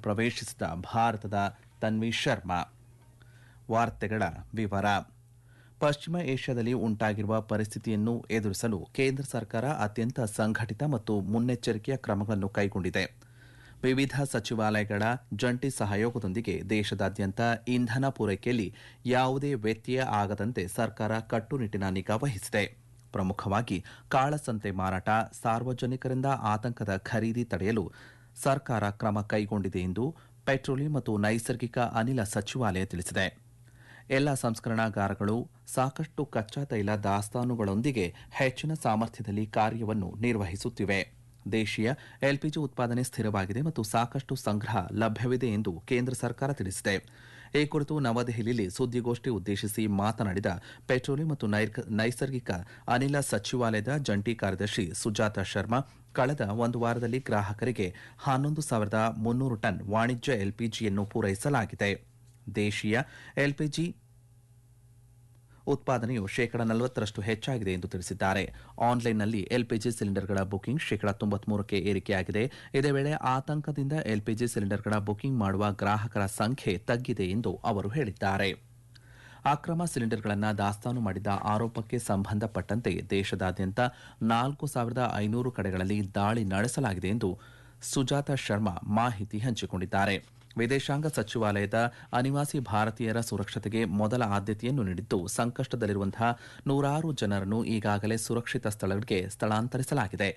ಪ್ರವೇಶಿಸಿದ ಭಾರತದ ತನ್ವಿ ಶರ್ಮಾ. ವಾರ್ತೆಗಳ ವಿವರ. ಪಶ್ಚಿಮ ಏಷ್ಯಾದಲ್ಲಿ ಉಂಟಾಗಿರುವ ಪರಿಸ್ಥಿತಿಯನ್ನು ಎದುರಿಸಲು ಕೇಂದ್ರ ಸರ್ಕಾರ ಅತ್ಯಂತ ಸಂಘಟಿತ ಮತ್ತು ಮುನ್ನೆಚ್ಚರಿಕೆಯ ಕ್ರಮಗಳನ್ನು ಕೈಗೊಂಡಿದೆ. ವಿವಿಧ ಸಚಿವಾಲಯಗಳ ಜಂಟಿ ಸಹಯೋಗದೊಂದಿಗೆ ದೇಶದಾದ್ಯಂತ ಇಂಧನ ಪೂರೈಕೆಯಲ್ಲಿ ಯಾವುದೇ ವ್ಯತ್ಯಯ ಆಗದಂತೆ ಸರ್ಕಾರ ಕಟ್ಟುನಿಟ್ಟಿನ ನಿಗಾ ವಹಿಸಿದೆ. ಪ್ರಮುಖವಾಗಿ ಕಾಳಸಂತೆ ಮಾರಾಟ, ಸಾರ್ವಜನಿಕರಿಂದ ಆತಂಕದ ಖರೀದಿ ತಡೆಯಲು ಸರ್ಕಾರ ಕ್ರಮ ಕೈಗೊಂಡಿದೆ ಎಂದು ಪೆಟ್ರೋಲಿಯಂ ಮತ್ತು ನೈಸರ್ಗಿಕ ಅನಿಲ ಸಚಿವಾಲಯ ತಿಳಿಸಿದೆ. ಎಲ್ಲ ಸಂಸ್ಕರಣಾಗಾರಗಳು ಸಾಕಷ್ಟು ಕಚ್ಚಾ ತೈಲ ದಾಸ್ತಾನುಗಳೊಂದಿಗೆ ಹೆಚ್ಚಿನ ಸಾಮರ್ಥ್ಯದಲ್ಲಿ ಕಾರ್ಯವನ್ನು ನಿರ್ವಹಿಸುತ್ತಿವೆ. ದೇಶೀಯ ಎಲ್ಪಿಜಿ ಉತ್ಪಾದನೆ ಸ್ಥಿರವಾಗಿದೆ ಮತ್ತು ಸಾಕಷ್ಟು ಸಂಗ್ರಹ ಲಭ್ಯವಿದೆ ಎಂದು ಕೇಂದ್ರ ಸರ್ಕಾರ ತಿಳಿಸಿದೆ. ಈ ಕುರಿತು ನವದೆಹಲಿಯಲ್ಲಿ ಸುದ್ದಿಗೋಷ್ಠಿ ಉದ್ದೇಶಿಸಿ ಮಾತನಾಡಿದ ಪೆಟ್ರೋಲಿಯಂ ಮತ್ತು ನೈಸರ್ಗಿಕ ಅನಿಲ ಸಚಿವಾಲಯದ ಜಂಟಿ ಕಾರ್ಯದರ್ಶಿ ಸುಜಾತಾ ಶರ್ಮಾ, ಕಳೆದ ಒಂದು ವಾರದಲ್ಲಿ ಗ್ರಾಹಕರಿಗೆ 11,300 ಟನ್ ವಾಣಿಜ್ಯ ಎಲ್ಪಿಜಿಯನ್ನು ಪೂರೈಸಲಾಗಿದೆ. ದೇಶೀಯ ಎಲ್ಪಿಜಿ ಉತ್ಪಾದನೆಯು 40% ಹೆಚ್ಚಾಗಿದೆ ಎಂದು ತಿಳಿಸಿದ್ದಾರೆ. ಆನ್ಲೈನ್ನಲ್ಲಿ ಎಲ್ಪಿಜಿ ಸಿಲಿಂಡರ್ಗಳ ಬುಕಿಂಗ್ 93% ಏರಿಕೆಯಾಗಿದೆ. ಇದೇ ವೇಳೆ ಆತಂಕದಿಂದ ಎಲ್ಪಿಜಿ ಸಿಲಿಂಡರ್ಗಳ ಬುಕಿಂಗ್ ಮಾಡುವ ಗ್ರಾಹಕರ ಸಂಖ್ಯೆ ತಗ್ಗಿದೆ ಎಂದು ಅವರು ಹೇಳಿದ್ದಾರೆ. ಅಕ್ರಮ ಸಿಲಿಂಡರ್ಗಳನ್ನು ದಾಸ್ತಾನು ಮಾಡಿದ ಆರೋಪಕ್ಕೆ ಸಂಬಂಧಪಟ್ಟಂತೆ ದೇಶದಾದ್ಯಂತ 4,500 ಕಡೆಗಳಲ್ಲಿ ದಾಳಿ ನಡೆಸಲಾಗಿದೆ ಎಂದು ಸುಜಾತಾ ಶರ್ಮಾ ಮಾಹಿತಿ ಹಂಚಿಕೊಂಡಿದ್ದಾರೆ. ವಿದೇಶಾಂಗ ಸಚಿವಾಲಯದ ಅನಿವಾಸಿ ಭಾರತೀಯರ ಸುರಕ್ಷತೆಗೆ ಮೊದಲ ಆದ್ಯತೆಯನ್ನು ನೀಡಿದ್ದು, ಸಂಕಷ್ಟದಲ್ಲಿರುವಂತಹ ನೂರಾರು ಜನರನ್ನು ಈಗಾಗಲೇ ಸುರಕ್ಷಿತ ಸ್ಥಳಗಳಿಗೆ ಸ್ಥಳಾಂತರಿಸಲಾಗಿದೆ.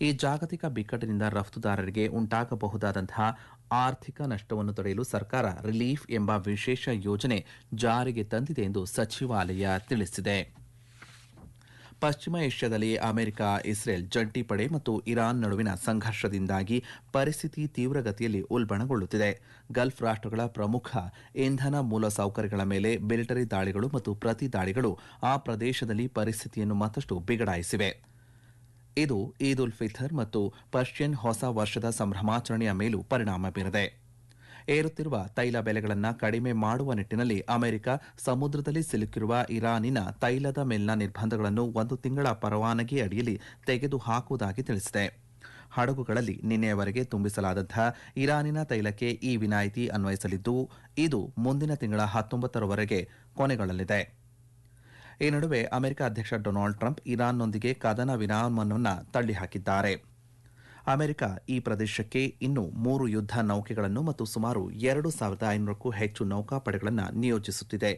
ಈ ಜಾಗತಿಕ ಬಿಕ್ಕಟ್ಟಿನಿಂದ ರಫ್ತುದಾರರಿಗೆ ಉಂಟಾಗಬಹುದಾದಂತಹ ಆರ್ಥಿಕ ನಷ್ಟವನ್ನು ತಡೆಯಲು ಸರ್ಕಾರ ರಿಲೀಫ್ ಎಂಬ ವಿಶೇಷ ಯೋಜನೆ ಜಾರಿಗೆ ತಂದಿದೆ ಎಂದು ಸಚಿವಾಲಯ ತಿಳಿಸಿದೆ. ಪಶ್ಚಿಮ ಏಷ್ಯಾದಲ್ಲಿ ಅಮೆರಿಕ, ಇಸ್ರೇಲ್ ಜಂಟಿ ಪಡೆ ಮತ್ತು ಇರಾನ್ ನಡುವಿನ ಸಂಘರ್ಷದಿಂದಾಗಿ ಪರಿಸ್ಥಿತಿ ತೀವ್ರಗತಿಯಲ್ಲಿ ಉಲ್ಬಣಗೊಳ್ಳುತ್ತಿದೆ. ಗಲ್ಫ್ ರಾಷ್ಟ್ರಗಳ ಪ್ರಮುಖ ಇಂಧನ ಮೂಲಸೌಕರ್ಯಗಳ ಮೇಲೆ ಮಿಲಿಟರಿ ದಾಳಿಗಳು ಮತ್ತು ಪ್ರತಿ ದಾಳಿಗಳು ಆ ಪ್ರದೇಶದಲ್ಲಿ ಪರಿಸ್ಥಿತಿಯನ್ನು ಮತ್ತಷ್ಟು ಬಿಗಡಾಯಿಸಿವೆ. ಇದು ಈದ್ ಉಲ್ ಫಿತರ್ ಮತ್ತು ಪರ್ಷಿಯನ್ ಹೊಸ ವರ್ಷದ ಸಂಭ್ರಮಾಚರಣೆಯ ಮೇಲೂ ಪರಿಣಾಮ ಬೀರಿದೆ. ಏರುತ್ತಿರುವ ತೈಲ ಬೆಲೆಗಳನ್ನು ಕಡಿಮೆ ಮಾಡುವ ನಿಟ್ಟಿನಲ್ಲಿ ಅಮೆರಿಕ ಸಮುದ್ರದಲ್ಲಿ ಸಿಲುಕಿರುವ ಇರಾನಿನ ತೈಲದ ಮೇಲಿನ ನಿರ್ಬಂಧಗಳನ್ನು 1 ತಿಂಗಳ ಪರವಾನಗಿ ಅಡಿಯಲ್ಲಿ ತೆಗೆದುಹಾಕುವುದಾಗಿ ತಿಳಿಸಿದೆ. ಹಡಗುಗಳಲ್ಲಿ ನಿನ್ನೆಯವರೆಗೆ ತುಂಬಿಸಲಾದಂತಹ ಇರಾನಿನ ತೈಲಕ್ಕೆ ಈ ವಿನಾಯಿತಿ ಅನ್ವಯಿಸಲಿದ್ದು, ಇದು ಮುಂದಿನ ತಿಂಗಳ 19ರವರೆಗೆ ಕೊನೆಗೊಳ್ಳಲಿದೆ. ಈ ನಡುವೆ ಅಮೆರಿಕ ಅಧ್ಯಕ್ಷ ಡೊನಾಲ್ಡ್ ಟ್ರಂಪ್ ಇರಾನ್ನೊಂದಿಗೆ ಕದನ ವಿರಾಮವನ್ನು ತಳ್ಳಿಹಾಕಿದ್ದಾರೆ. ಅಮೆರಿಕ ಈ ಪ್ರದೇಶಕ್ಕೆ ಇನ್ನೂ 3 ಯುದ್ಧ ನೌಕೆಗಳನ್ನು ಮತ್ತು ಸುಮಾರು 2,500ಕ್ಕೂ ಹೆಚ್ಚು ನೌಕಾಪಡೆಗಳನ್ನು ನಿಯೋಜಿಸುತ್ತಿದೆ.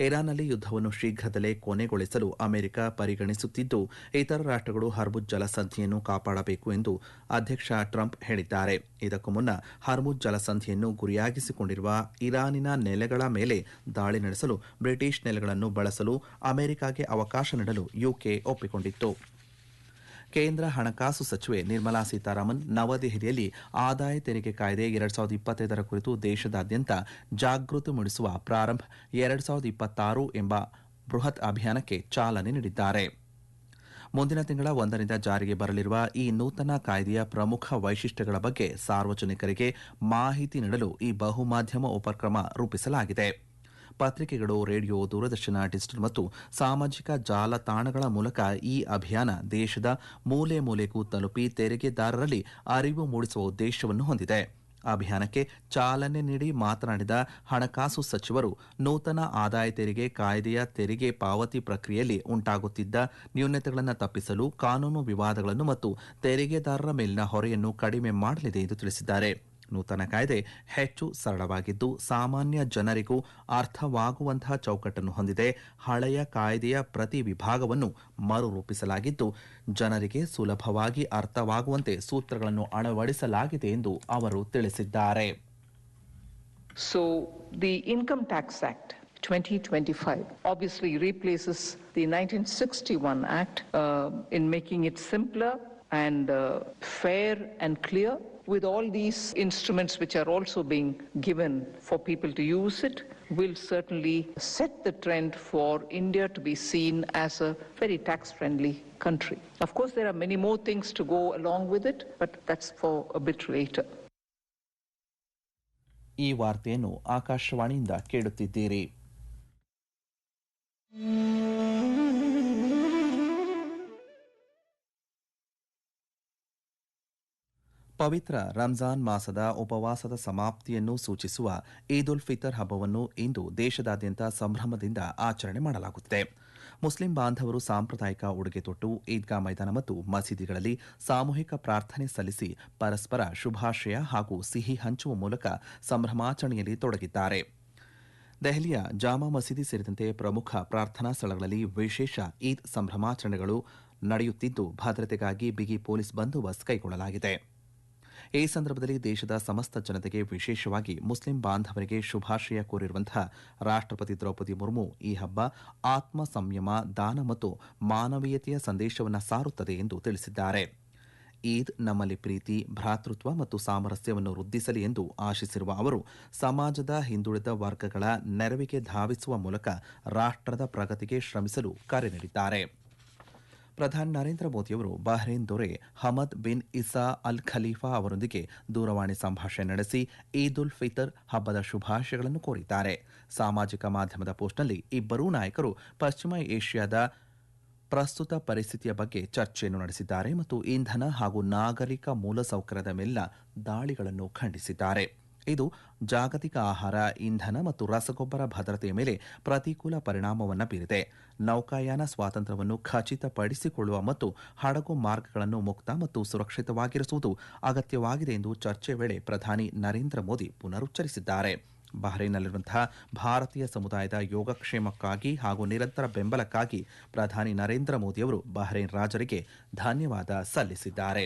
ಇರಾನ್ನಲ್ಲಿ ಯುದ್ಧವನ್ನು ಶೀಘ್ರದಲ್ಲೇ ಕೊನೆಗೊಳಿಸಲು ಅಮೆರಿಕ ಪರಿಗಣಿಸುತ್ತಿದ್ದು, ಇತರ ರಾಷ್ಟ್ರಗಳು ಹರ್ಮುಜ್ ಜಲಸಂಧಿಯನ್ನು ಕಾಪಾಡಬೇಕು ಎಂದು ಅಧ್ಯಕ್ಷ ಟ್ರಂಪ್ ಹೇಳಿದ್ದಾರೆ. ಇದಕ್ಕೂ ಮುನ್ನ ಹರ್ಮುಜ್ ಜಲಸಂಧಿಯನ್ನು ಗುರಿಯಾಗಿಸಿಕೊಂಡಿರುವ ಇರಾನಿನ ನೆಲೆಗಳ ಮೇಲೆ ದಾಳಿ ನಡೆಸಲು ಬ್ರಿಟಿಷ್ ನೆಲೆಗಳನ್ನು ಬಳಸಲು ಅಮೆರಿಕಗೆ ಅವಕಾಶ ನೀಡಲು ಯುಕೆ ಒಪ್ಪಿಕೊಂಡಿತ್ತು. ಕೇಂದ್ರ ಹಣಕಾಸು ಸಚಿವೆ ನಿರ್ಮಲಾ ಸೀತಾರಾಮನ್ ನವದೆಹಲಿಯಲ್ಲಿ ಆದಾಯ ತೆರಿಗೆ ಕಾಯ್ದೆ 2025 ಕುರಿತು ದೇಶದಾದ್ಯಂತ ಜಾಗೃತಿ ಮೂಡಿಸುವ ಪ್ರಾರಂಭ್ 2026 ಎಂಬ ಬೃಹತ್ ಅಭಿಯಾನಕ್ಕೆ ಚಾಲನೆ ನೀಡಿದ್ದಾರೆ. ಮುಂದಿನ ತಿಂಗಳ 1ರಿಂದ ಜಾರಿಗೆ ಬರಲಿರುವ ಈ ನೂತನ ಕಾಯ್ದೆಯ ಪ್ರಮುಖ ವೈಶಿಷ್ಟ್ಯಗಳ ಬಗ್ಗೆ ಸಾರ್ವಜನಿಕರಿಗೆ ಮಾಹಿತಿ ನೀಡಲು ಈ ಬಹುಮಾಧ್ಯಮ ಉಪಕ್ರಮ ರೂಪಿಸಲಾಗಿದೆ. ಪತ್ರಿಕೆಗಳು, ರೇಡಿಯೋ, ದೂರದರ್ಶನ, ಡಿಜಿಟಲ್ ಮತ್ತು ಸಾಮಾಜಿಕ ಜಾಲತಾಣಗಳ ಮೂಲಕ ಈ ಅಭಿಯಾನ ದೇಶದ ಮೂಲೆ ಮೂಲೆಗೂ ತಲುಪಿ ತೆರಿಗೆದಾರರಲ್ಲಿ ಅರಿವು ಮೂಡಿಸುವ ಉದ್ದೇಶವನ್ನು ಹೊಂದಿದೆ. ಅಭಿಯಾನಕ್ಕೆ ಚಾಲನೆ ನೀಡಿ ಮಾತನಾಡಿದ ಹಣಕಾಸು ಸಚಿವರು, ನೂತನ ಆದಾಯ ತೆರಿಗೆ ಕಾಯ್ದೆಯ ತೆರಿಗೆ ಪಾವತಿ ಪ್ರಕ್ರಿಯೆಯಲ್ಲಿ ಉಂಟಾಗುತ್ತಿದ್ದ ನ್ಯೂನತೆಗಳನ್ನು ತಪ್ಪಿಸಲು ಕಾನೂನು ವಿವಾದಗಳನ್ನು ಮತ್ತು ತೆರಿಗೆದಾರರ ಮೇಲಿನ ಹೊರೆಯನ್ನು ಕಡಿಮೆ ಮಾಡಲಿದೆ ಎಂದು ತಿಳಿಸಿದ್ದಾರೆ. ನೂತನ ಕಾಯ್ದೆ ಹೆಚ್ಚು ಸರಳವಾಗಿದ್ದು, ಸಾಮಾನ್ಯ ಜನರಿಗೂ ಅರ್ಥವಾಗುವಂತಹ ಚೌಕಟ್ಟನ್ನು ಹೊಂದಿದೆ. ಹಳೆಯ ಕಾಯ್ದೆಯ ಪ್ರತಿ ವಿಭಾಗವನ್ನು ಮರುರೂಪಿಸಲಾಗಿದ್ದು, ಜನರಿಗೆ ಸುಲಭವಾಗಿ ಅರ್ಥವಾಗುವಂತೆ ಸೂತ್ರಗಳನ್ನು ಅಳವಡಿಸಲಾಗಿದೆ ಎಂದು ಅವರು ತಿಳಿಸಿದ್ದಾರೆ. So the Income Tax Act 2025 obviously replaces the 1961 Act in making it simpler and fair and clear. With all these instruments which are also being given for people to use it, will certainly set the trend for India to be seen as a very tax-friendly country. Of course, there are many more things to go along with it, but that's for a bit later. ಈ ವಾರ್ತೆಯನ್ನು ಆಕಾಶವಾಣಿಯಿಂದ ಕೇಳುತ್ತಿದ್ದೀರಿ. ಪವಿತ್ರ ರಂಜಾನ್ ಮಾಸದ ಉಪವಾಸದ ಸಮಾಪ್ತಿಯನ್ನು ಸೂಚಿಸುವ ಈದ್ ಉಲ್ ಫಿತರ್ ಹಬ್ಬವನ್ನು ಇಂದು ದೇಶದಾದ್ಯಂತ ಸಂಭ್ರಮದಿಂದ ಆಚರಣೆ ಮಾಡಲಾಗುತ್ತಿದೆ. ಮುಸ್ಲಿಂ ಬಾಂಧವರು ಸಾಂಪ್ರದಾಯಿಕ ಉಡುಗೆ ತೊಟ್ಟು ಈದ್ಗಾ ಮೈದಾನ ಮತ್ತು ಮಸೀದಿಗಳಲ್ಲಿ ಸಾಮೂಹಿಕ ಪ್ರಾರ್ಥನೆ ಸಲ್ಲಿಸಿ ಪರಸ್ಪರ ಶುಭಾಶಯ ಹಾಗೂ ಸಿಹಿ ಹಂಚುವ ಮೂಲಕ ಸಂಭ್ರಮಾಚರಣೆಯಲ್ಲಿ ತೊಡಗಿದ್ದಾರೆ. ದೆಹಲಿಯ ಜಾಮಾ ಮಸೀದಿ ಸೇರಿದಂತೆ ಪ್ರಮುಖ ಪ್ರಾರ್ಥನಾ ಸ್ಥಳಗಳಲ್ಲಿ ವಿಶೇಷ ಈದ್ ಸಂಭ್ರಮಾಚರಣೆಗಳು ನಡೆಯುತ್ತಿದ್ದು ಭದ್ರತೆಗಾಗಿ ಬಿಗಿ ಪೊಲೀಸ್ ಬಂದೋಬಸ್ತ್ ಕೈಗೊಳ್ಳಲಾಗಿದೆ. ಈ ಸಂದರ್ಭದಲ್ಲಿ ದೇಶದ ಸಮಸ್ತ ಜನತೆಗೆ ವಿಶೇಷವಾಗಿ ಮುಸ್ಲಿಂ ಬಾಂಧವರಿಗೆ ಶುಭಾಶಯ ಕೋರಿರುವಂತಹ ರಾಷ್ಟ್ರಪತಿ ದ್ರೌಪದಿ ಮುರ್ಮು ಈ ಹಬ್ಬ ಆತ್ಮ ಸಂಯಮ, ದಾನ ಮತ್ತು ಮಾನವೀಯತೆಯ ಸಂದೇಶವನ್ನು ಸಾರುತ್ತದೆ ಎಂದು ತಿಳಿಸಿದ್ದಾರೆ. ಈದ್ ನಮ್ಮಲ್ಲಿ ಪ್ರೀತಿ, ಭ್ರಾತೃತ್ವ ಮತ್ತು ಸಾಮರಸ್ಯವನ್ನು ವೃದ್ಧಿಸಲಿ ಎಂದು ಆಶಿಸಿರುವ ಅವರು ಸಮಾಜದ ಹಿಂದುಳಿದ ವರ್ಗಗಳ ನೆರವಿಗೆ ಧಾವಿಸುವ ಮೂಲಕ ರಾಷ್ಟ್ರದ ಪ್ರಗತಿಗೆ ಶ್ರಮಿಸಲು ಕರೆ ನೀಡಿದ್ದಾರೆ. ಪ್ರಧಾನಿ ನರೇಂದ್ರ ಮೋದಿಯವರು ಬಹ್ರೇನ್ ದೊರೆ Hamad bin Isa Al Khalifa ಅವರೊಂದಿಗೆ ದೂರವಾಣಿ ಸಂಭಾಷಣೆ ನಡೆಸಿ ಈದ್ ಉಲ್ ಫಿತರ್ ಹಬ್ಬದ ಶುಭಾಶಯಗಳನ್ನು ಕೋರಿದ್ದಾರೆ. ಸಾಮಾಜಿಕ ಮಾಧ್ಯಮದ ಪೋಸ್ಟ್ನಲ್ಲಿ ಇಬ್ಬರೂ ನಾಯಕರು ಪಶ್ಚಿಮ ಏಷ್ಯಾದ ಪ್ರಸ್ತುತ ಪರಿಸ್ಥಿತಿಯ ಬಗ್ಗೆ ಚರ್ಚೆಯನ್ನು ನಡೆಸಿದ್ದಾರೆ ಮತ್ತು ಇಂಧನ ಹಾಗೂ ನಾಗರಿಕ ಮೂಲಸೌಕರ್ಯದ ಮೇಲಿನ ದಾಳಿಗಳನ್ನು ಖಂಡಿಸಿದ್ದಾರೆ. ಇದು ಜಾಗತಿಕ ಆಹಾರ, ಇಂಧನ ಮತ್ತು ರಸಗೊಬ್ಬರ ಭದ್ರತೆಯ ಮೇಲೆ ಪ್ರತಿಕೂಲ ಪರಿಣಾಮವನ್ನು ಬೀರಿದೆ. ನೌಕಾಯಾನ ಸ್ವಾತಂತ್ರ್ಯವನ್ನು ಖಚಿತಪಡಿಸಿಕೊಳ್ಳುವ ಮತ್ತು ಹಡಗು ಮಾರ್ಗಗಳನ್ನು ಮುಕ್ತ ಮತ್ತು ಸುರಕ್ಷಿತವಾಗಿರಿಸುವುದು ಅಗತ್ಯವಾಗಿದೆ ಎಂದು ಚರ್ಚೆ ವೇಳೆ ಪ್ರಧಾನಿ ನರೇಂದ್ರ ಮೋದಿ ಪುನರುಚ್ಚರಿಸಿದ್ದಾರೆ. ಬಹ್ರೈನ್ನಲ್ಲಿರುವಂತಹ ಭಾರತೀಯ ಸಮುದಾಯದ ಯೋಗಕ್ಷೇಮಕ್ಕಾಗಿ ಹಾಗೂ ನಿರಂತರ ಬೆಂಬಲಕ್ಕಾಗಿ ಪ್ರಧಾನಿ ನರೇಂದ್ರ ಮೋದಿಯವರು ಬಹ್ರೈನ್ ರಾಜರಿಗೆ ಧನ್ಯವಾದ ಸಲ್ಲಿಸಿದ್ದಾರೆ.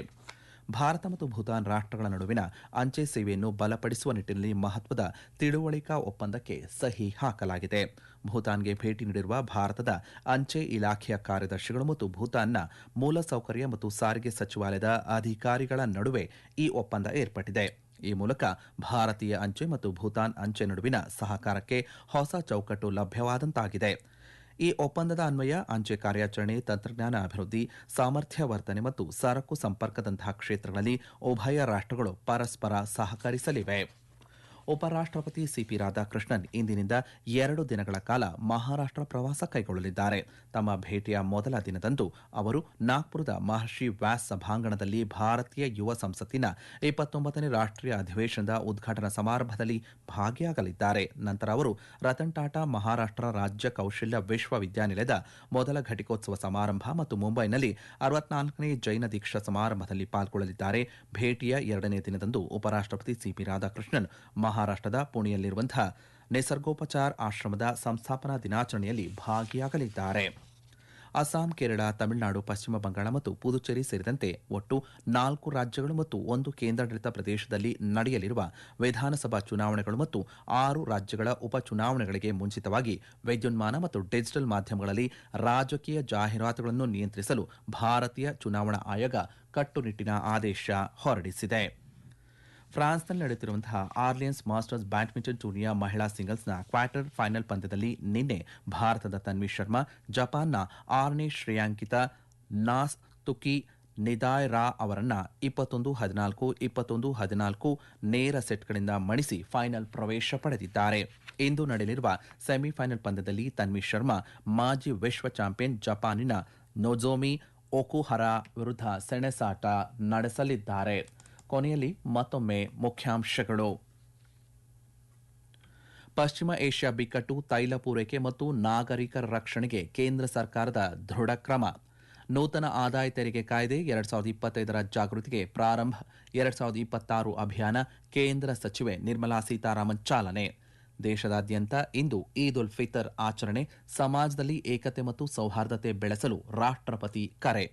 ಭಾರತ ಮತ್ತು ಭೂತಾನ್ ರಾಷ್ಟ್ರಗಳ ನಡುವಿನ ಅಂಚೆ ಸೇವೆಯನ್ನು ಬಲಪಡಿಸುವ ನಿಟ್ಟಿನಲ್ಲಿ ಮಹತ್ವದ ತಿಳುವಳಿಕಾ ಒಪ್ಪಂದಕ್ಕೆ ಸಹಿ ಹಾಕಲಾಗಿದೆ. ಭೂತಾನ್ಗೆ ಭೇಟಿ ನೀಡಿರುವ ಭಾರತದ ಅಂಚೆ ಇಲಾಖೆಯ ಕಾರ್ಯದರ್ಶಿಗಳು ಮತ್ತು ಭೂತಾನ್ನ ಮೂಲಸೌಕರ್ಯ ಮತ್ತು ಸಾರಿಗೆ ಸಚಿವಾಲಯದ ಅಧಿಕಾರಿಗಳ ನಡುವೆ ಈ ಒಪ್ಪಂದ ಏರ್ಪಟ್ಟಿದೆ. ಈ ಮೂಲಕ ಭಾರತೀಯ ಅಂಚೆ ಮತ್ತು ಭೂತಾನ್ ಅಂಚೆ ನಡುವಿನ ಸಹಕಾರಕ್ಕೆ ಹೊಸ ಚೌಕಟ್ಟು ಲಭ್ಯವಾದಂತಾಗಿದೆ. ಈ ಒಪ್ಪಂದದ ಅನ್ವಯ ಅಂಚೆ ಕಾರ್ಯಾಚರಣೆ, ತಂತ್ರಜ್ಞಾನ ಅಭಿವೃದ್ಧಿ, ಸಾಮರ್ಥ್ಯ ವರ್ಧನೆ ಮತ್ತು ಸರಕು ಸಂಪರ್ಕದಂತಹ ಕ್ಷೇತ್ರಗಳಲ್ಲಿ ಉಭಯ ರಾಷ್ಟ್ರಗಳು ಪರಸ್ಪರ ಸಹಕರಿಸಲಿವೆ. ಉಪರಾಷ್ಟ್ರಪತಿ ಸಿಪಿ ರಾಧಾಕೃಷ್ಣನ್ ಇಂದಿನಿಂದ 2 ದಿನಗಳ ಕಾಲ ಮಹಾರಾಷ್ಟ್ರ ಪ್ರವಾಸ ಕೈಗೊಳ್ಳಲಿದ್ದಾರೆ. ತಮ್ಮ ಭೇಟಿಯ ಮೊದಲ ದಿನದಂದು ಅವರು ನಾಗ್ಪುರದ ಮಹರ್ಷಿ ವ್ಯಾಸ್ ಸಭಾಂಗಣದಲ್ಲಿ ಭಾರತೀಯ ಯುವ ಸಂಸತ್ತಿನ 29ನೇ ರಾಷ್ಟ್ರೀಯ ಅಧಿವೇಶನದ ಉದ್ಘಾಟನಾ ಸಮಾರಂಭದಲ್ಲಿ ಭಾಗಿಯಾಗಲಿದ್ದಾರೆ. ನಂತರ ಅವರು ರತನ್ ಟಾಟಾ ಮಹಾರಾಷ್ಟ್ರ ರಾಜ್ಯ ಕೌಶಲ್ಯ ವಿಶ್ವವಿದ್ಯಾನಿಲಯದ ಮೊದಲ ಘಟಿಕೋತ್ಸವ ಸಮಾರಂಭ ಮತ್ತು ಮುಂಬೈನಲ್ಲಿ 64ನೇ ಜೈನ ದೀಕ್ಷಾ ಸಮಾರಂಭದಲ್ಲಿ ಪಾಲ್ಗೊಳ್ಳಲಿದ್ದಾರೆ. ಭೇಟಿಯ 2ನೇ ದಿನದಂದು ಉಪರಾಷ್ಟ್ರಪತಿ ಸಿಪಿ ರಾಧಾಕೃಷ್ಣನ್ ಮಹಾರಾಷ್ಟ್ರದ ಪುಣೆಯಲ್ಲಿರುವಂತಹ ನಿಸರ್ಗೋಪಚಾರ್ ಆಶ್ರಮದ ಸಂಸ್ಥಾಪನಾ ದಿನಾಚರಣೆಯಲ್ಲಿ ಭಾಗಿಯಾಗಲಿದ್ದಾರೆ. ಅಸ್ಸಾಂ, ಕೇರಳ, ತಮಿಳುನಾಡು, ಪಶ್ಚಿಮ ಬಂಗಾಳ ಮತ್ತು ಪುದುಚೇರಿ ಸೇರಿದಂತೆ ಒಟ್ಟು 4 ರಾಜ್ಯಗಳು ಮತ್ತು 1 ಕೇಂದ್ರಾಡಳಿತ ಪ್ರದೇಶದಲ್ಲಿ ನಡೆಯಲಿರುವ ವಿಧಾನಸಭಾ ಚುನಾವಣೆಗಳು ಮತ್ತು 6 ರಾಜ್ಯಗಳ ಉಪಚುನಾವಣೆಗಳಿಗೆ ಮುಂಚಿತವಾಗಿ ವಿದ್ಯುನ್ಮಾನ ಮತ್ತು ಡಿಜಿಟಲ್ ಮಾಧ್ಯಮಗಳಲ್ಲಿ ರಾಜಕೀಯ ಜಾಹೀರಾತುಗಳನ್ನು ನಿಯಂತ್ರಿಸಲು ಭಾರತೀಯ ಚುನಾವಣಾ ಆಯೋಗ ಕಟ್ಟುನಿಟ್ಟಿನ ಆದೇಶ ಹೊರಡಿಸಿದೆ. ಫ್ರಾನ್ಸ್ನಲ್ಲಿ ನಡೆಯುತ್ತಿರುವಂತಹ ಆರ್ಲಿಯನ್ಸ್ ಮಾಸ್ಟರ್ಸ್ ಬ್ಯಾಡ್ಮಿಂಟನ್ ಟೂರ್ನಿಯ ಮಹಿಳಾ ಸಿಂಗಲ್ಸ್ನ ಕ್ವಾರ್ಟರ್ ಫೈನಲ್ ಪಂದ್ಯದಲ್ಲಿ ನಿನ್ನೆ ಭಾರತದ ತನ್ವಿ ಶರ್ಮಾ ಜಪಾನ್ನ 6ನೇ ಶ್ರೇಯಾಂಕಿತ ನಾಸುಕಿ ನಿದಾಯ್ ರಾ ಅವರನ್ನು 21-14, 21-14 ನೇರ ಸೆಟ್ಗಳಿಂದ ಮಣಿಸಿ ಫೈನಲ್ ಪ್ರವೇಶ ಪಡೆದಿದ್ದಾರೆ. ಇಂದು ನಡೆಯಲಿರುವ ಸೆಮಿಫೈನಲ್ ಪಂದ್ಯದಲ್ಲಿ ತನ್ವಿ ಶರ್ಮಾ ಮಾಜಿ ವಿಶ್ವ ಚಾಂಪಿಯನ್ ಜಪಾನಿನ ನೊಜೊಮಿ ಒಕುಹರಾ ವಿರುದ್ಧ ಸೆಣಸಾಟ ನಡೆಸಲಿದ್ದಾರೆ. ಕೊನೆಯಲ್ಲಿ ಮತ್ತೊಮ್ಮೆ ಮುಖ್ಯಾಂಶಗಳು. ಪಶ್ಚಿಮ ಏಷ್ಯಾ ಬಿಕ್ಕಟ್ಟು, ತೈಲ ಪೂರೈಕೆ ಮತ್ತು ನಾಗರಿಕರ ರಕ್ಷಣೆಗೆ ಕೇಂದ್ರ ಸರ್ಕಾರದ ದೃಢ ಕ್ರಮ. ನೂತನ ಆದಾಯ ತೆರಿಗೆ ಕಾಯ್ದೆ 2025ರ ಜಾಗೃತಿಗೆ ಪ್ರಾರಂಭ. 2026 ಅಭಿಯಾನ. ಕೇಂದ್ರ ಸಚಿವೆ ನಿರ್ಮಲಾ ಸೀತಾರಾಮನ್ ಚಾಲನೆ. ದೇಶದಾದ್ಯಂತ ಇಂದು ಈದ್ ಉಲ್ ಫಿತರ್ ಆಚರಣೆ. ಸಮಾಜದಲ್ಲಿ ಏಕತೆ ಮತ್ತು ಸೌಹಾರ್ದತೆ ಬೆಳೆಸಲು ರಾಷ್ಟ್ರಪತಿ ಕರೆ.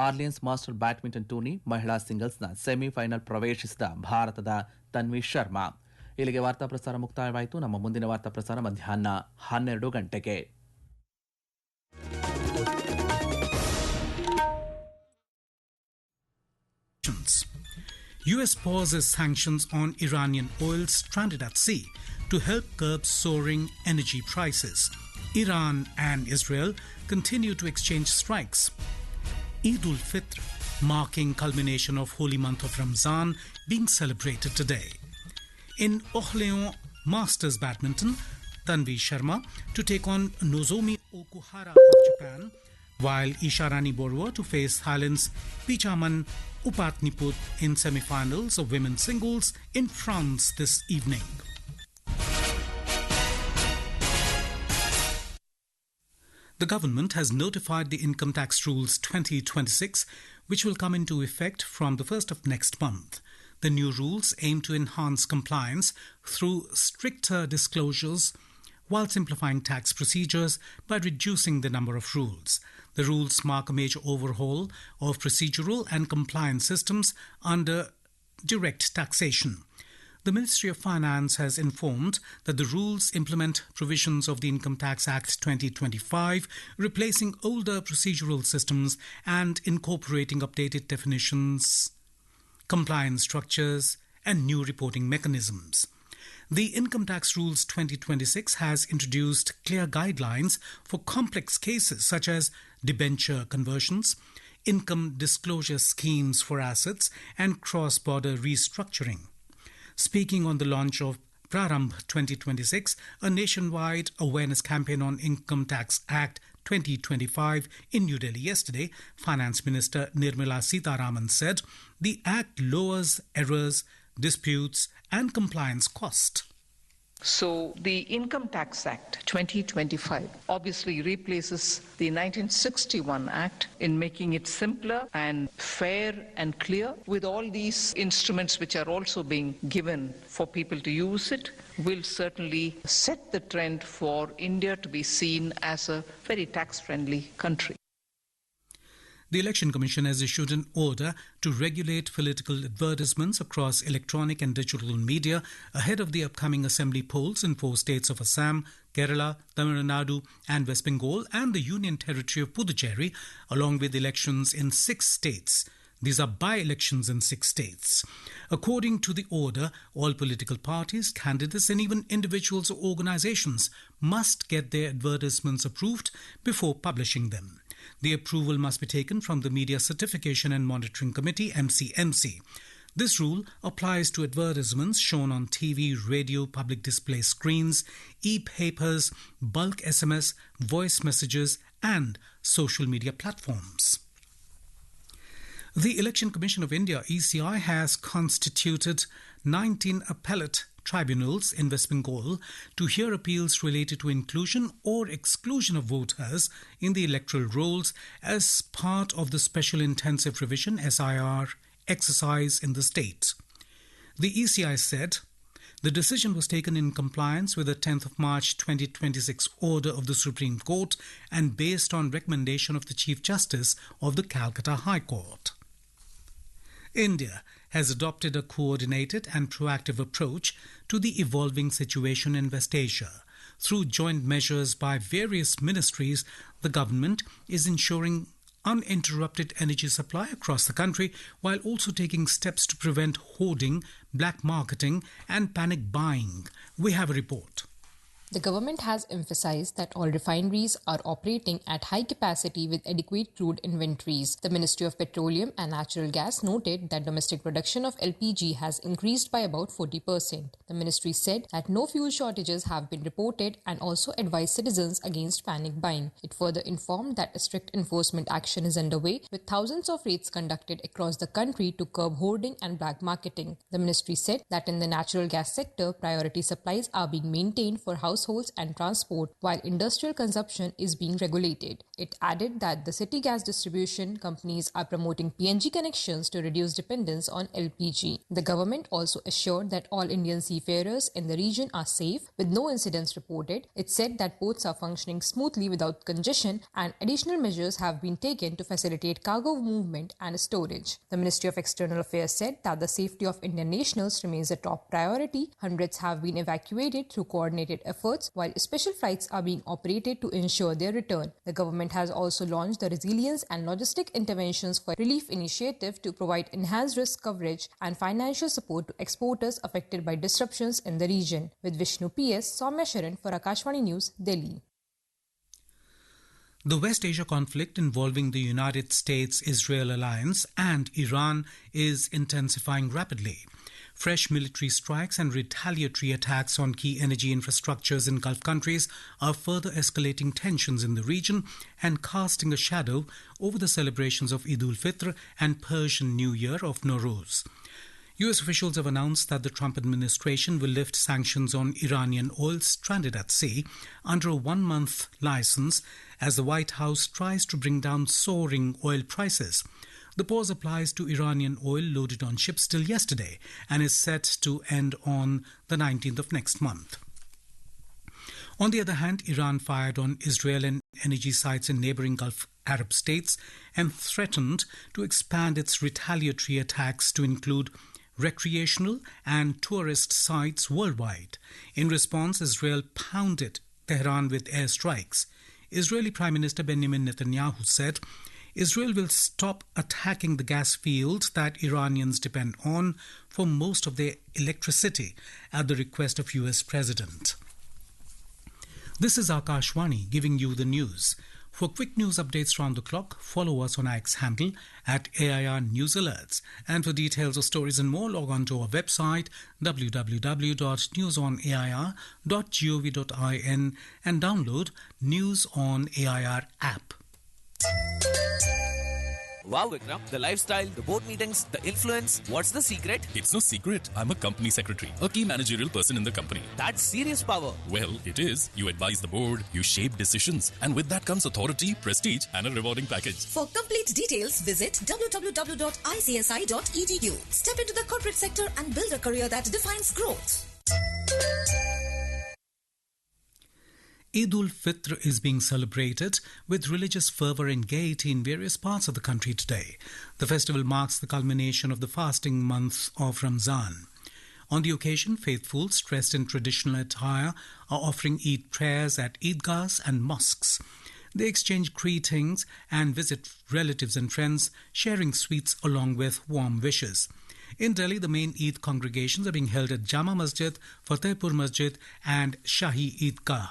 ಆರ್ಲಿಯನ್ಸ್ ಮಾಸ್ಟರ್ ಬ್ಯಾಡ್ಮಿಂಟನ್ ಟೂರ್ನಿ ಮಹಿಳಾ ಸಿಂಗಲ್ಸ್ನ ಸೆಮಿಫೈನಲ್ ಪ್ರವೇಶಿಸಿದ ಭಾರತದ ತನ್ವಿ ಶರ್ಮಾ. ಇಲ್ಲಿಗೆ ವಾರ್ತಾ ಪ್ರಸಾರ ಮುಕ್ತಾಯವಾಯಿತು. ನಮ್ಮ ಮುಂದಿನ ವಾರ್ತಾ ಪ್ರಸಾರ ಮಧ್ಯಾಹ್ನ 12 ಗಂಟೆಗೆ. U.S. pauses sanctions on Iranian oil stranded at sea to help curb soaring energy prices. Iran and Israel continue to exchange strikes. Eid ul-Fitr, marking culmination of holy month of Ramzan, being celebrated today. In Orléans Masters Badminton, Tanvi Sharma to take on Nozomi Okuhara of Japan while Isharani Borua to face Thailand's Pichaman Upatniput in semi-finals of women's singles in France this evening. The government has notified the Income Tax Rules 2026, which will come into effect from the 1st of next month. The new rules aim to enhance compliance through stricter disclosures while simplifying tax procedures by reducing the number of rules. The rules mark a major overhaul of procedural and compliance systems under direct taxation. The Ministry of Finance has informed that the rules implement provisions of the Income Tax Act 2025, replacing older procedural systems and incorporating updated definitions, compliance structures, and new reporting mechanisms. The Income Tax Rules 2026 has introduced clear guidelines for complex cases such as debenture conversions, income disclosure schemes for assets, and cross-border restructuring. Speaking on the launch of Prarambh 2026, a nationwide awareness campaign on Income Tax Act 2025 in New Delhi yesterday, Finance Minister Nirmala Sitharaman said the Act lowers errors, disputes and compliance cost. So the Income Tax Act 2025 obviously replaces the 1961 Act in making it simpler and fair and clear. With all these instruments which are also being given for people to use it, will certainly set the trend for India to be seen as a very tax-friendly country. The Election Commission has issued an order to regulate political advertisements across electronic and digital media ahead of the upcoming assembly polls in 4 states of Assam, Kerala, Tamil Nadu and West Bengal and the Union Territory of Puducherry, along with elections in 6 states. These are by-elections in 6 states. According to the order, all political parties, candidates and even individuals or organizations must get their advertisements approved before publishing them. The approval must be taken from the Media Certification and Monitoring Committee, MCMC. This rule applies to advertisements shown on TV, radio, public display screens, e-papers, bulk SMS, voice messages and social media platforms. The Election Commission of India, ECI, has constituted 19 appellate tribunals in West Bengal to hear appeals related to inclusion or exclusion of voters in the electoral rolls as part of the Special Intensive Revision (SIR) exercise in the state. The ECI said the decision was taken in compliance with the 10th of March 2026 order of the Supreme Court and based on recommendation of the Chief Justice of the Calcutta High Court. India has adopted a coordinated and proactive approach to the evolving situation in West Asia. Through joint measures by various ministries, the government is ensuring uninterrupted energy supply across the country while also taking steps to prevent hoarding, black marketing and panic buying. We have a report. The government has emphasized that all refineries are operating at high capacity with adequate crude inventories. The Ministry of Petroleum and Natural Gas noted that domestic production of LPG has increased by about 40%. The ministry said that no fuel shortages have been reported and also advised citizens against panic buying. It further informed that a strict enforcement action is underway with thousands of raids conducted across the country to curb hoarding and black marketing. The ministry said that in the natural gas sector, priority supplies are being maintained for households and transport while industrial consumption is being regulated. It added that the city gas distribution companies are promoting PNG connections to reduce dependence on LPG. The government also assured that all Indian seafarers in the region are safe with no incidents reported. It said that ports are functioning smoothly without congestion and additional measures have been taken to facilitate cargo movement and storage. The Ministry of External Affairs said that the safety of Indian nationals remains a top priority. Hundreds have been evacuated through coordinated efforts while special flights are being operated to ensure their return. The government has also launched the Resilience and Logistic Interventions for Relief initiative to provide enhanced risk coverage and financial support to exporters affected by disruptions in the region. With Vishnu PS, Soumya Sharan for Ākashvāñi News, Delhi. The West Asia conflict involving the United States-Israel alliance and Iran is intensifying rapidly. Fresh military strikes and retaliatory attacks on key energy infrastructures in Gulf countries are further escalating tensions in the region and casting a shadow over the celebrations of Eid ul-Fitr and Persian New Year of Nowruz. U.S. officials have announced that the Trump administration will lift sanctions on Iranian oil stranded at sea under a one-month license as the White House tries to bring down soaring oil prices. The pause applies to Iranian oil loaded on ships till yesterday and is set to end on the 19th of next month. On the other hand, Iran fired on Israel and energy sites in neighboring Gulf Arab states and threatened to expand its retaliatory attacks to include recreational and tourist sites worldwide. In response, Israel pounded Tehran with airstrikes. Israeli Prime Minister Benjamin Netanyahu said Israel will stop attacking the gas fields that Iranians depend on for most of their electricity at the request of US President. This is Ākashvāñi giving you the news. For quick news updates round the clock, follow us on our X handle at AIR News Alerts. And for details of stories and more, log on to our website www.newsonair.gov.in and download News on AIR app. Wow, Vikram, the lifestyle, the board meetings, the influence. What's the secret? It's no secret. I'm a company secretary, a key managerial person in the company. That's serious power. Well, it is. You advise the board, you shape decisions, and with that comes authority, prestige, and a rewarding package. For complete details, visit www.icsi.edu. Step into the corporate sector and build a career that defines growth. Eid ul-Fitr is being celebrated with religious fervour and gaiety in various parts of the country today. The festival marks the culmination of the fasting month of Ramzan. On the occasion, faithfuls dressed in traditional attire are offering Eid prayers at Eidgahs and mosques. They exchange greetings and visit relatives and friends, sharing sweets along with warm wishes. In Delhi, the main Eid congregations are being held at Jama Masjid, Fatehpur Masjid and Shahi Eidgah.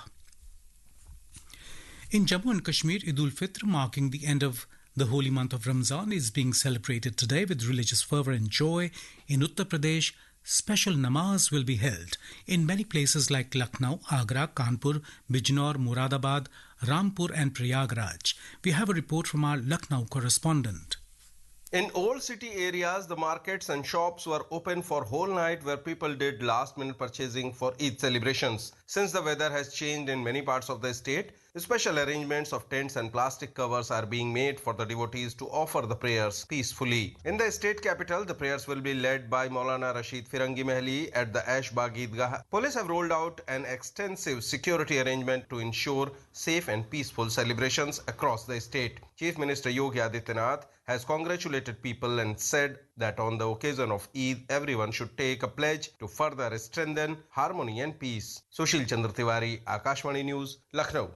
In Jammu and Kashmir, Eid ul-Fitr, marking the end of the holy month of Ramzan, is being celebrated today with religious fervour and joy. In Uttar Pradesh, special namaz will be held in many places like Lucknow, Agra, Kanpur, Bijnor, Muradabad, Rampur and Prayagraj. We have a report from our Lucknow correspondent. In old city areas, the markets and shops were open for whole night where people did last-minute purchasing for Eid celebrations. Since the weather has changed in many parts of the state, special arrangements of tents and plastic covers are being made for the devotees to offer the prayers peacefully. In the state capital, the prayers will be led by Maulana Rashid Firangi Mahali at the Ashbagh Eidgah. Police have rolled out an extensive security arrangement to ensure safe and peaceful celebrations across the state. Chief Minister Yogi Adityanath has congratulated people and said that on the occasion of Eid, everyone should take a pledge to further strengthen harmony and peace. Sushil Chandra Tiwari, Ākashvāñi News, Lucknow.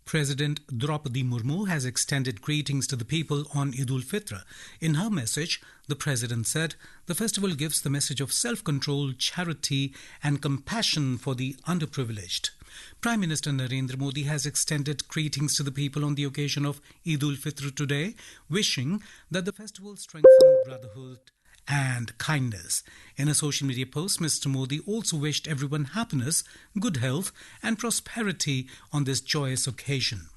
President Draupadi Murmu has extended greetings to the people on Eid ul-Fitr. In her message, the President said the festival gives the message of self-control, charity and compassion for the underprivileged. Prime Minister Narendra Modi has extended greetings to the people on the occasion of Eid ul-Fitr today, wishing that the festival strengthen brotherhood and kindness. In a social media post, Mr. Modi also wished everyone happiness, good health and prosperity on this joyous occasion.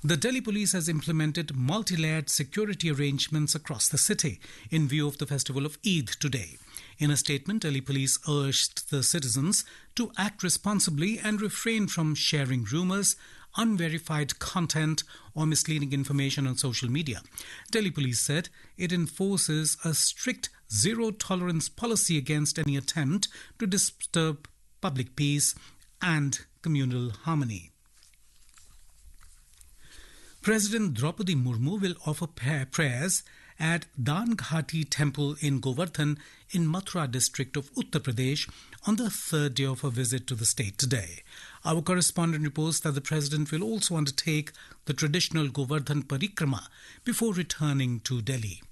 The Delhi police has implemented multi-layered security arrangements across the city in view of the festival of Eid today. In a statement, Delhi police urged the citizens to act responsibly and refrain from sharing rumours, unverified content or misleading information on social media. Delhi police said it enforces a strict zero-tolerance policy against any attempt to disturb public peace and communal harmony. President Draupadi Murmu will offer prayers at Dan Ghati Temple in Govardhan in Mathura district of Uttar Pradesh on the third day of her visit to the state today. Our correspondent reports that the President will also undertake the traditional Govardhan Parikrama before returning to Delhi.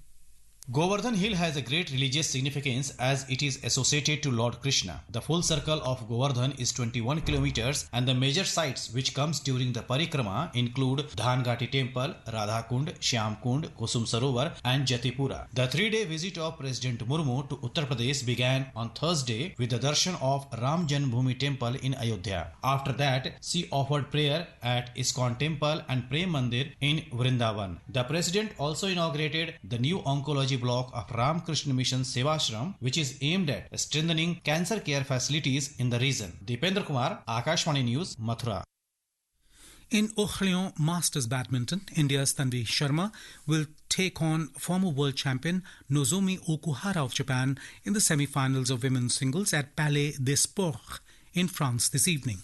Govardhan Hill has a great religious significance as it is associated to Lord Krishna. The full circle of Govardhan is 21 kilometers and the major sites which comes during the parikrama include Dhangati Temple, Radha Kund, Shyam Kund, Kusum Sarovar and Jatipura. The 3-day visit of President Murmu to Uttar Pradesh began on Thursday with the darshan of Ram Janmabhoomi Temple in Ayodhya. After that, she offered prayer at ISKCON Temple and Prem Mandir in Vrindavan. The President also inaugurated the new oncology block of Ram Krishna Mission Sevashram, which is aimed at strengthening cancer care facilities in the region. Deependra Kumar, Ākashvāñi News, Mathura. In Ākashvāñi Masters Badminton, India's Tanvi Sharma will take on former world champion Nozomi Okuhara of Japan in the semi-finals of women's singles at Palais des Sports in France this evening.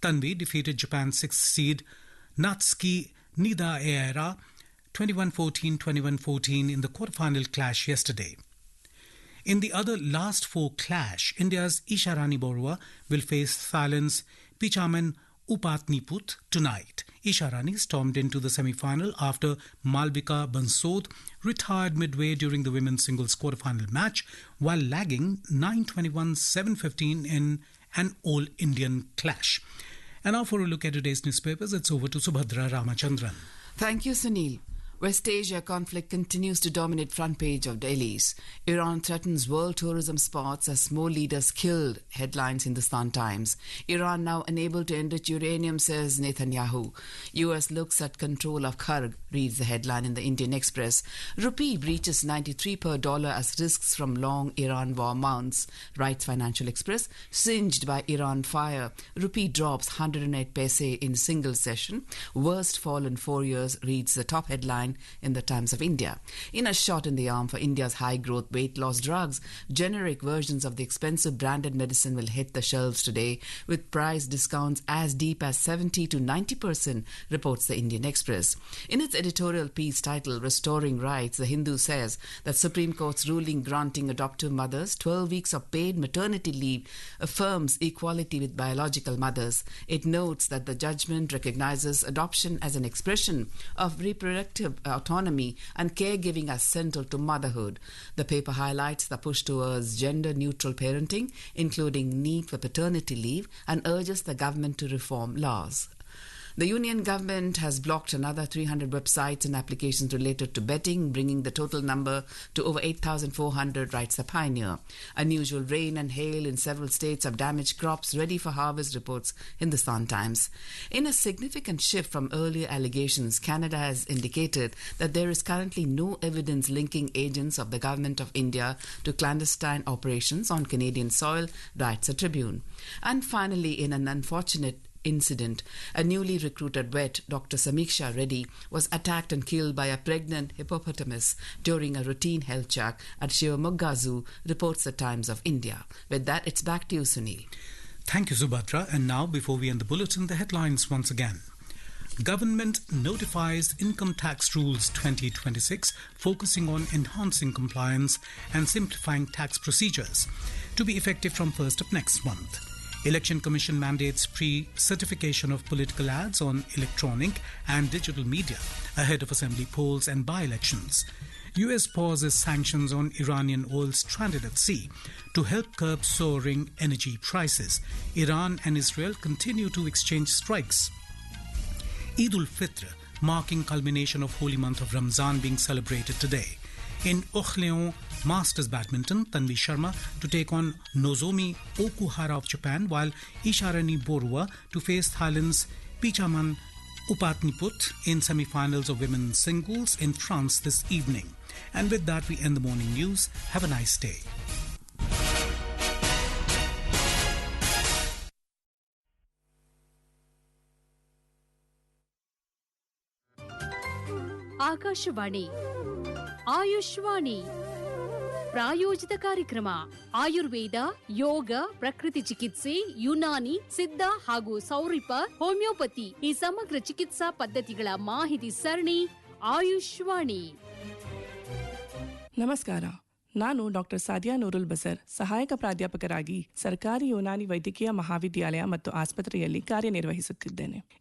Tanvi defeated Japan's 6th seed Natsuki Nidaera 21-14, 21-14 in the quarterfinal clash yesterday. In the other last four clash, India's Isharani Borua will face Thailand's Pichaman Upatniput tonight. Isharani stormed into the semi-final after Malvika Bansod retired midway during the women's singles quarterfinal match while lagging 9-21, 7-15 in an all-Indian clash. And now for a look at today's newspapers, it's over to Subhadra Ramachandran. Thank you, Sunil. West Asia conflict continues to dominate front page of dailies. Iran threatens world tourism spots as more leaders killed, headlines in the Hindustan Times. Iran now unable to enrich uranium, says Netanyahu. US looks at control of Kharg, reads the headline in the Indian Express. Rupee breaches 93 per dollar as risks from long Iran war mounts, writes Financial Express. Singed by Iran fire, Rupee drops 108 paise in single session. Worst fall in 4 years, reads the top headline in the Times of India. In a shot in the arm for India's high-growth weight loss drugs, generic versions of the expensive branded medicine will hit the shelves today with price discounts as deep as 70 to 90%, reports the Indian Express. In its editorial piece titled Restoring Rights, The Hindu says that Supreme Court's ruling granting adoptive mothers 12 weeks of paid maternity leave affirms equality with biological mothers. It notes that the judgment recognizes adoption as an expression of reproductive autonomy and caregiving as central to motherhood. The paper highlights the push towards gender-neutral parenting, including need for paternity leave, and urges the government to reform laws. The union government has blocked another 300 websites and applications related to betting, bringing the total number to over 8,400, writes the Pioneer. Unusual rain and hail in several states have damaged crops ready for harvest, reports Hindustan Times. In a significant shift from earlier allegations, Canada has indicated that there is currently no evidence linking agents of the Government of India to clandestine operations on Canadian soil, writes the Tribune. And finally, in an unfortunate incident, a newly recruited vet, Dr. Samiksha Reddy, was attacked and killed by a pregnant hippopotamus during a routine health check at Shivamogga Zoo, reports the Times of India. With that, it's back to you, Sunil. Thank you, Subhadra. And now, before we end the bulletin, the headlines once again. Government notifies Income Tax Rules 2026, focusing on enhancing compliance and simplifying tax procedures, to be effective from 1st of next month. Election Commission mandates pre-certification of political ads on electronic and digital media ahead of assembly polls and by-elections. US pauses sanctions on Iranian oil stranded at sea to help curb soaring energy prices. Iran and Israel continue to exchange strikes. Eid ul-Fitr, marking culmination of holy month of Ramzan, being celebrated today. In Ākashvāñi Masters Badminton, Tanvi Sharma to take on Nozomi Okuhara of Japan, while Isharani Borua to face Thailand's Pichaman Upatniput in semi-finals of women's singles in France this evening. And with that, we end the morning news. Have a nice day. Akashvani Ayushvani ಪ್ರಾಯೋಜಿತ ಕಾರ್ಯಕ್ರಮ. ಆಯುರ್ವೇದ, ಯೋಗ, ಪ್ರಕೃತಿ ಚಿಕಿತ್ಸೆ, ಯುನಾನಿ, ಸಿದ್ಧ ಹಾಗೂ ಸೌರಿಪ, homeopathy ಈ ಸಮಗ್ರ ಚಿಕಿತ್ಸಾ ಪದ್ಧತಿಗಳ ಮಾಹಿತಿ ಸರಣಿ ಆಯುಷ್ವಾಣಿ. ನಮಸ್ಕಾರ, ನಾನು ಡಾಕ್ಟರ್ ಸಾದಿಯಾ ನೂರುಲ್ ಬಸರ್, ಸಹಾಯಕ ಪ್ರಾಧ್ಯಾಪಕರಾಗಿ ಸರ್ಕಾರಿ ಯುನಾನಿ ವೈದ್ಯಕೀಯ ಮಹಾವಿದ್ಯಾಲಯ ಮತ್ತು ಆಸ್ಪತ್ರೆಯಲ್ಲಿ ಕಾರ್ಯನಿರ್ವಹಿಸುತ್ತಿದ್ದೇನೆ.